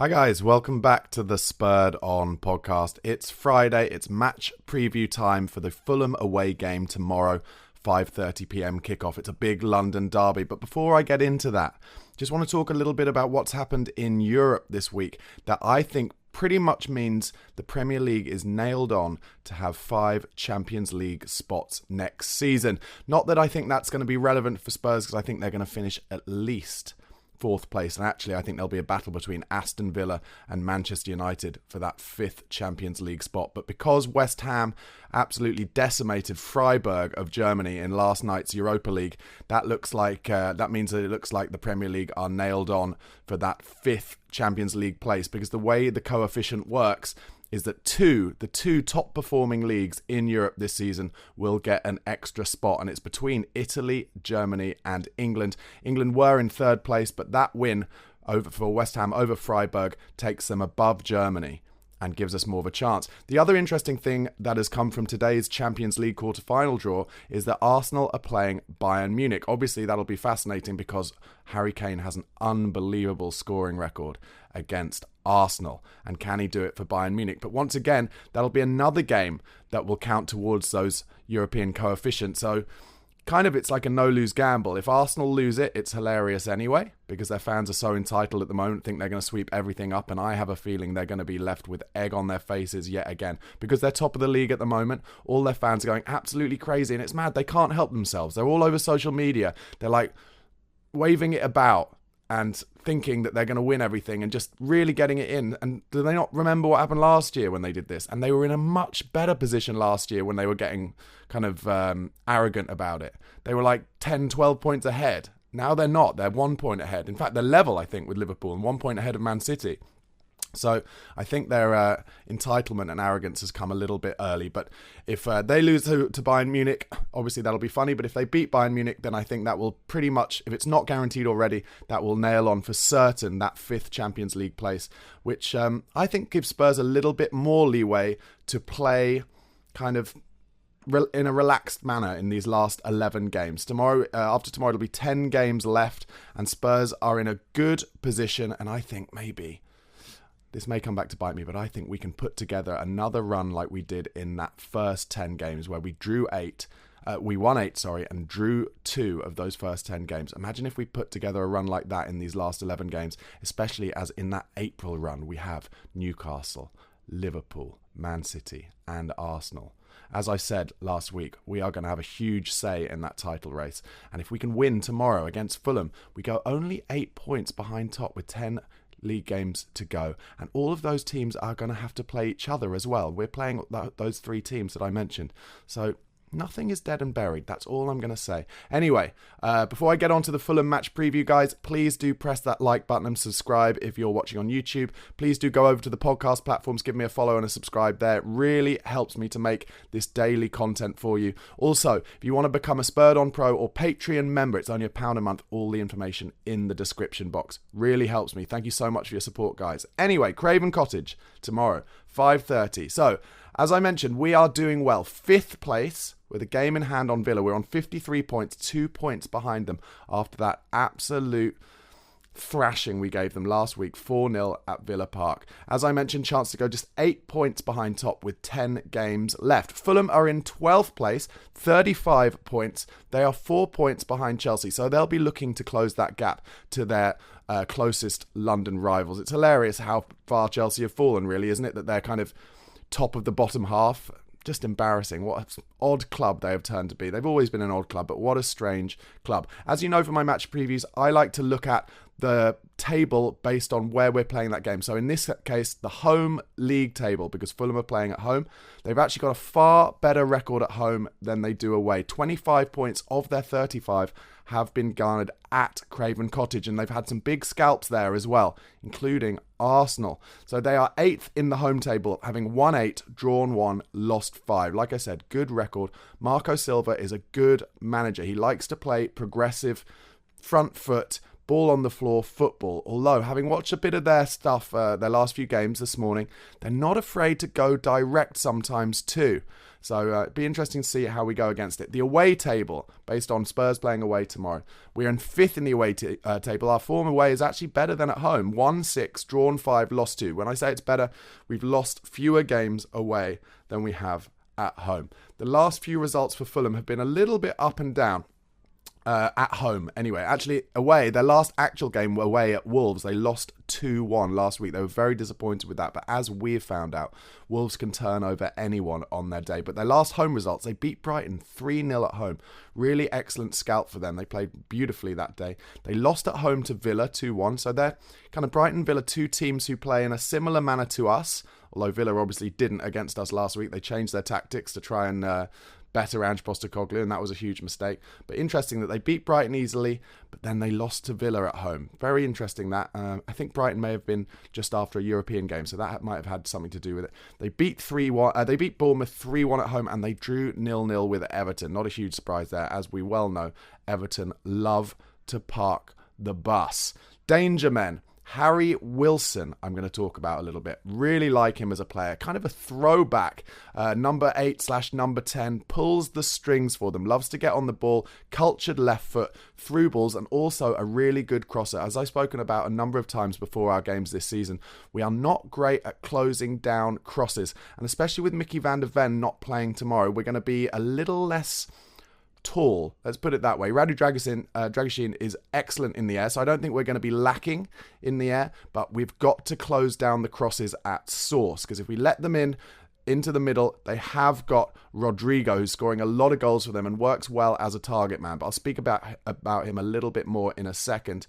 Hi guys, welcome back to the Spurred On podcast. It's Friday, it's match preview time for the Fulham away game tomorrow, 5:30pm kickoff. It's a big London derby, but before I get into that, just want to talk a little bit about what's happened in Europe this week that I think pretty much means the Premier League is nailed on to have 5 Champions League spots next season. Not that I think that's going to be relevant for Spurs, because I think they're going to finish at least 4th place, and actually I think there'll be a battle between Aston Villa and Manchester United for that 5th Champions League spot. But because West Ham absolutely decimated Freiburg of Germany in last night's Europa League, that means that it looks like the Premier League are nailed on for that 5th Champions League place, because the way the coefficient works is that the two top performing leagues in Europe this season will get an extra spot, and it's between Italy, Germany and England. England were in 3rd place, but that win for West Ham over Freiburg takes them above Germany and gives us more of a chance. The other interesting thing that has come from today's Champions League quarter-final draw is that Arsenal are playing Bayern Munich. Obviously, that'll be fascinating because Harry Kane has an unbelievable scoring record against Arsenal. And can he do it for Bayern Munich? But once again, that'll be another game that will count towards those European coefficients. So it's like a no-lose gamble. If Arsenal lose it, it's hilarious anyway, because their fans are so entitled at the moment, think they're going to sweep everything up, and I have a feeling they're going to be left with egg on their faces yet again, because they're top of the league at the moment. All their fans are going absolutely crazy, and it's mad. They can't help themselves. They're all over social media. They're like waving it about and thinking that they're going to win everything and just really getting it in. And do they not remember what happened last year when they did this? And they were in a much better position last year when they were getting kind of arrogant about it. They were like 10, 12 points ahead. Now they're not. They're 1 point ahead. In fact, they're level, I think, with Liverpool and 1 point ahead of Man City. So I think their entitlement and arrogance has come a little bit early. But if they lose to Bayern Munich, obviously that'll be funny. But if they beat Bayern Munich, then I think that will pretty much, if it's not guaranteed already, that will nail on for certain that 5th Champions League place, which I think gives Spurs a little bit more leeway to play kind of in a relaxed manner in these last 11 games. After tomorrow, it'll be 10 games left, and Spurs are in a good position. And I think maybe this may come back to bite me, but I think we can put together another run like we did in that first 10 games where we won 8, and drew 2 of those first 10 games. Imagine if we put together a run like that in these last 11 games, especially as in that April run we have Newcastle, Liverpool, Man City and Arsenal. As I said last week, we are going to have a huge say in that title race. And if we can win tomorrow against Fulham, we go only 8 points behind top with 10 league games to go, and all of those teams are going to have to play each other as well. We're playing those 3 teams that I mentioned, so nothing is dead and buried. That's all I'm going to say. Anyway, before I get on to the Fulham match preview, guys, please do press that like button and subscribe if you're watching on YouTube. Please do go over to the podcast platforms, give me a follow and a subscribe there. It really helps me to make this daily content for you. Also, if you want to become a Spurred On Pro or Patreon member, it's only £1 a month. All the information in the description box. Really helps me. Thank you so much for your support, guys. Anyway, Craven Cottage tomorrow, 5:30. So, as I mentioned, we are doing well. 5th place with a game in hand on Villa. We're on 53 points, 2 points behind them after that absolute thrashing we gave them last week, 4-0 at Villa Park. As I mentioned, chance to go just 8 points behind top with 10 games left. Fulham are in 12th place, 35 points. They are 4 points behind Chelsea, so they'll be looking to close that gap to their closest London rivals. It's hilarious how far Chelsea have fallen, really, isn't it? That they're kind of top of the bottom half. Just embarrassing. What an odd club they have turned to be. They've always been an odd club, but what a strange club. As you know from my match previews, I like to look at the table based on where we're playing that game. So in this case, the home league table, because Fulham are playing at home. They've actually got a far better record at home than they do away. 25 points of their 35 have been garnered at Craven Cottage, and they've had some big scalps there as well, including Arsenal. So they are 8th in the home table, having won 8, drawn 1, lost 5. Like I said, good record. Marco Silva is a good manager. He likes to play progressive, front foot, ball on the floor football. Although, having watched a bit of their stuff, their last few games this morning, they're not afraid to go direct sometimes too. So it'd be interesting to see how we go against it. The away table, based on Spurs playing away tomorrow. We're in 5th in the away table. Our form away is actually better than at home. 1-6, drawn 5, lost 2. When I say it's better, we've lost fewer games away than we have at home. The last few results for Fulham have been a little bit up and down. At home, anyway. Actually, away, their last actual game away at Wolves, they lost 2-1 last week. They were very disappointed with that. But as we've found out, Wolves can turn over anyone on their day. But their last home results, they beat Brighton 3-0 at home. Really excellent scout for them. They played beautifully that day. They lost at home to Villa 2-1. So they're kind of Brighton, Villa, two teams who play in a similar manner to us. Although Villa obviously didn't against us last week. They changed their tactics to try and better Ange Postecoglou, and that was a huge mistake. But interesting that they beat Brighton easily, but then they lost to Villa at home. Very interesting that. I think Brighton may have been just after a European game, so that might have had something to do with it. They beat 3-1. They beat Bournemouth 3-1 at home, and they drew 0-0 with Everton. Not a huge surprise there, as we well know. Everton love to park the bus. Danger men. Harry Wilson, I'm going to talk about a little bit. Really like him as a player. Kind of a throwback. Number 8/number 10. Pulls the strings for them. Loves to get on the ball. Cultured left foot. Through balls. And also a really good crosser. As I've spoken about a number of times before our games this season, we are not great at closing down crosses. And especially with Mickey van der Ven not playing tomorrow, we're going to be a little less tall, let's put it that way. Radu Dragusin is excellent in the air, so I don't think we're going to be lacking in the air, but we've got to close down the crosses at source, because if we let them into the middle, they have got Rodrigo, who's scoring a lot of goals for them and works well as a target man, but I'll speak about him a little bit more in a second.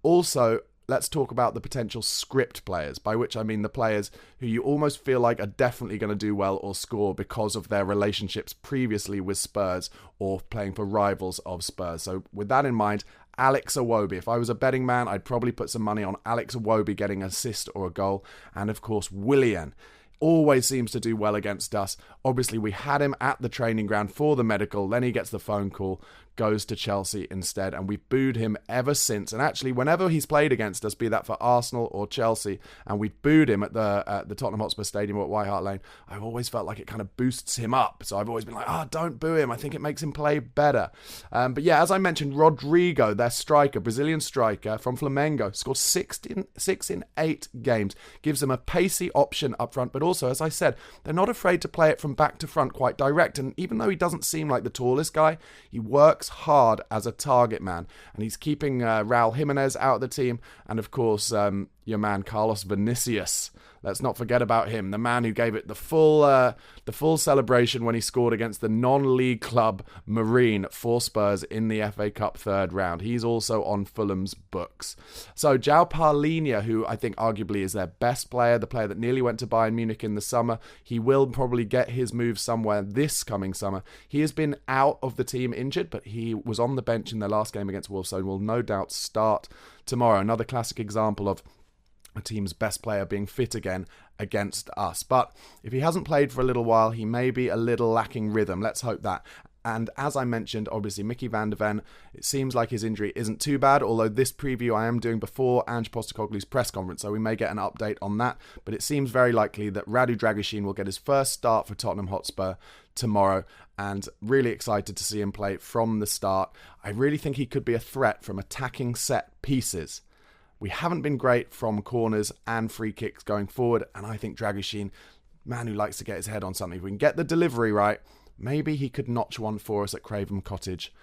Also, let's talk about the potential script players, by which I mean the players who you almost feel like are definitely going to do well or score because of their relationships previously with Spurs or playing for rivals of Spurs. So with that in mind, Alex Iwobi. If I was a betting man, I'd probably put some money on Alex Iwobi getting an assist or a goal. And of course, Willian always seems to do well against us. Obviously, we had him at the training ground for the medical. Then he gets the phone call, goes to Chelsea instead, and we've booed him ever since. And actually, whenever he's played against us, be that for Arsenal or Chelsea, and we've booed him at the Tottenham Hotspur Stadium or at White Hart Lane, I've always felt like it kind of boosts him up. So I've always been like, don't boo him. I think it makes him play better. But yeah, as I mentioned, Rodrigo, their striker, Brazilian striker from Flamengo, scored 6 in 8 games. Gives them a pacey option up front, but also, as I said, they're not afraid to play it from back to front quite direct. And even though he doesn't seem like the tallest guy, he works hard as a target man. And he's keeping Raul Jimenez out of the team. And of course, your man Carlos Vinicius. Let's not forget about him, the man who gave it the full celebration when he scored against the non-league club Marine for Spurs in the FA Cup third round. He's also on Fulham's books. So João Palhinha, who I think arguably is their best player, the player that nearly went to Bayern Munich in the summer, he will probably get his move somewhere this coming summer. He has been out of the team injured, but he was on the bench in their last game against Wolves, so will no doubt start tomorrow. Another classic example of a team's best player being fit again against us. But if he hasn't played for a little while, he may be a little lacking rhythm. Let's hope that. And as I mentioned, obviously, Mickey van der Ven, it seems like his injury isn't too bad, although this preview I am doing before Ange Postecoglou's press conference, so we may get an update on that. But it seems very likely that Radu Dragusin will get his first start for Tottenham Hotspur tomorrow, and really excited to see him play from the start. I really think he could be a threat from attacking set pieces. We haven't been great from corners and free kicks going forward, and I think Dragusin, man who likes to get his head on something, if we can get the delivery right, maybe he could notch one for us at Craven Cottage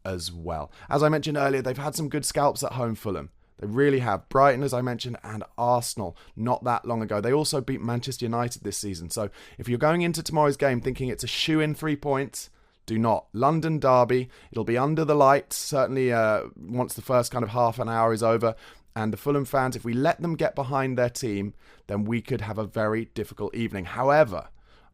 as well. As I mentioned earlier, they've had some good scalps at home, Fulham. They really have. Brighton, as I mentioned, and Arsenal not that long ago. They also beat Manchester United this season. So if you're going into tomorrow's game thinking it's a shoo-in 3 points, do not. London derby, it'll be under the lights, certainly once the first kind of half an hour is over. And the Fulham fans, if we let them get behind their team, then we could have a very difficult evening. However,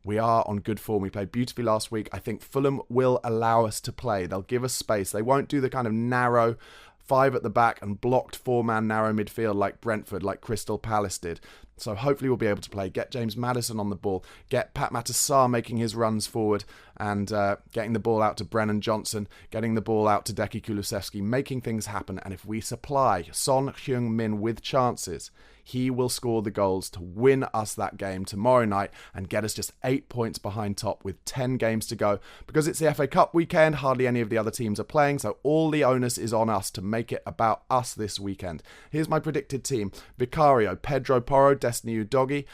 we are on good form. We played beautifully last week. I think Fulham will allow us to play. They'll give us space. They won't do the kind of narrow 5 at the back and blocked 4-man narrow midfield like Brentford, like Crystal Palace did. So hopefully we'll be able to play. Get James Maddison on the ball. Get Pat Matar Sarr making his runs forward. and getting the ball out to Brennan Johnson, getting the ball out to Deki Kulusevski, making things happen. And if we supply Son Heung-min with chances, he will score the goals to win us that game tomorrow night and get us just 8 points behind top with 10 games to go. Because it's the FA Cup weekend, hardly any of the other teams are playing, so all the onus is on us to make it about us this weekend. Here's my predicted team. Vicario, Pedro Porro, Destiny Udogie,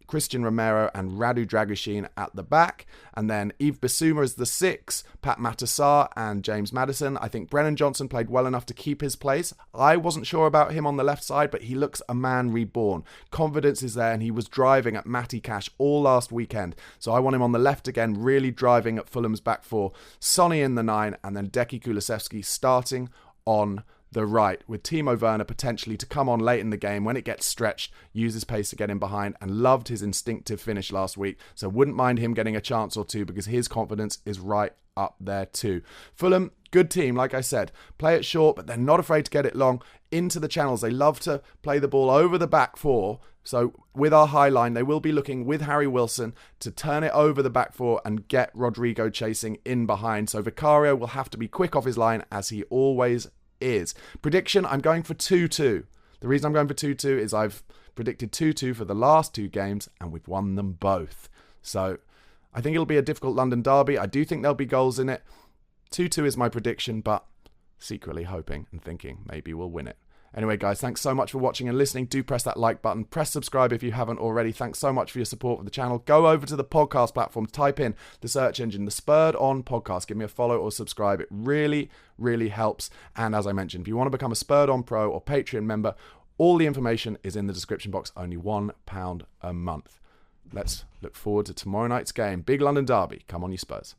Christian Romero and Radu Dragoshin at the back. And then Yves Bissouma is the 6, Pat Matassar and James Maddison. I think Brennan Johnson played well enough to keep his place. I wasn't sure about him on the left side, but he looks a man reborn. Confidence is there, and he was driving at Matty Cash all last weekend. So I want him on the left again, really driving at Fulham's back four. Sonny in the 9, and then Deki Kulusevski starting on the right, with Timo Werner potentially to come on late in the game when it gets stretched, use his pace to get in behind, and loved his instinctive finish last week, so wouldn't mind him getting a chance or two because his confidence is right up there too. Fulham, good team, like I said, play it short, but they're not afraid to get it long into the channels. They love to play the ball over the back four, so with our high line, they will be looking with Harry Wilson to turn it over the back four and get Rodrigo chasing in behind, so Vicario will have to be quick off his line as he always is. Prediction, I'm going for 2-2. The reason I'm going for 2-2 is I've predicted 2-2 for the last 2 games and we've won them both. So I think it'll be a difficult London derby. I do think there'll be goals in it. 2-2 is my prediction, but secretly hoping and thinking maybe we'll win it. Anyway, guys, thanks so much for watching and listening. Do press that like button. Press subscribe if you haven't already. Thanks so much for your support for the channel. Go over to the podcast platform. Type in the search engine, the Spurred On Podcast. Give me a follow or subscribe. It really, really helps. And as I mentioned, if you want to become a Spurred On Pro or Patreon member, all the information is in the description box. Only £1 a month. Let's look forward to tomorrow night's game. Big London derby. Come on, you Spurs.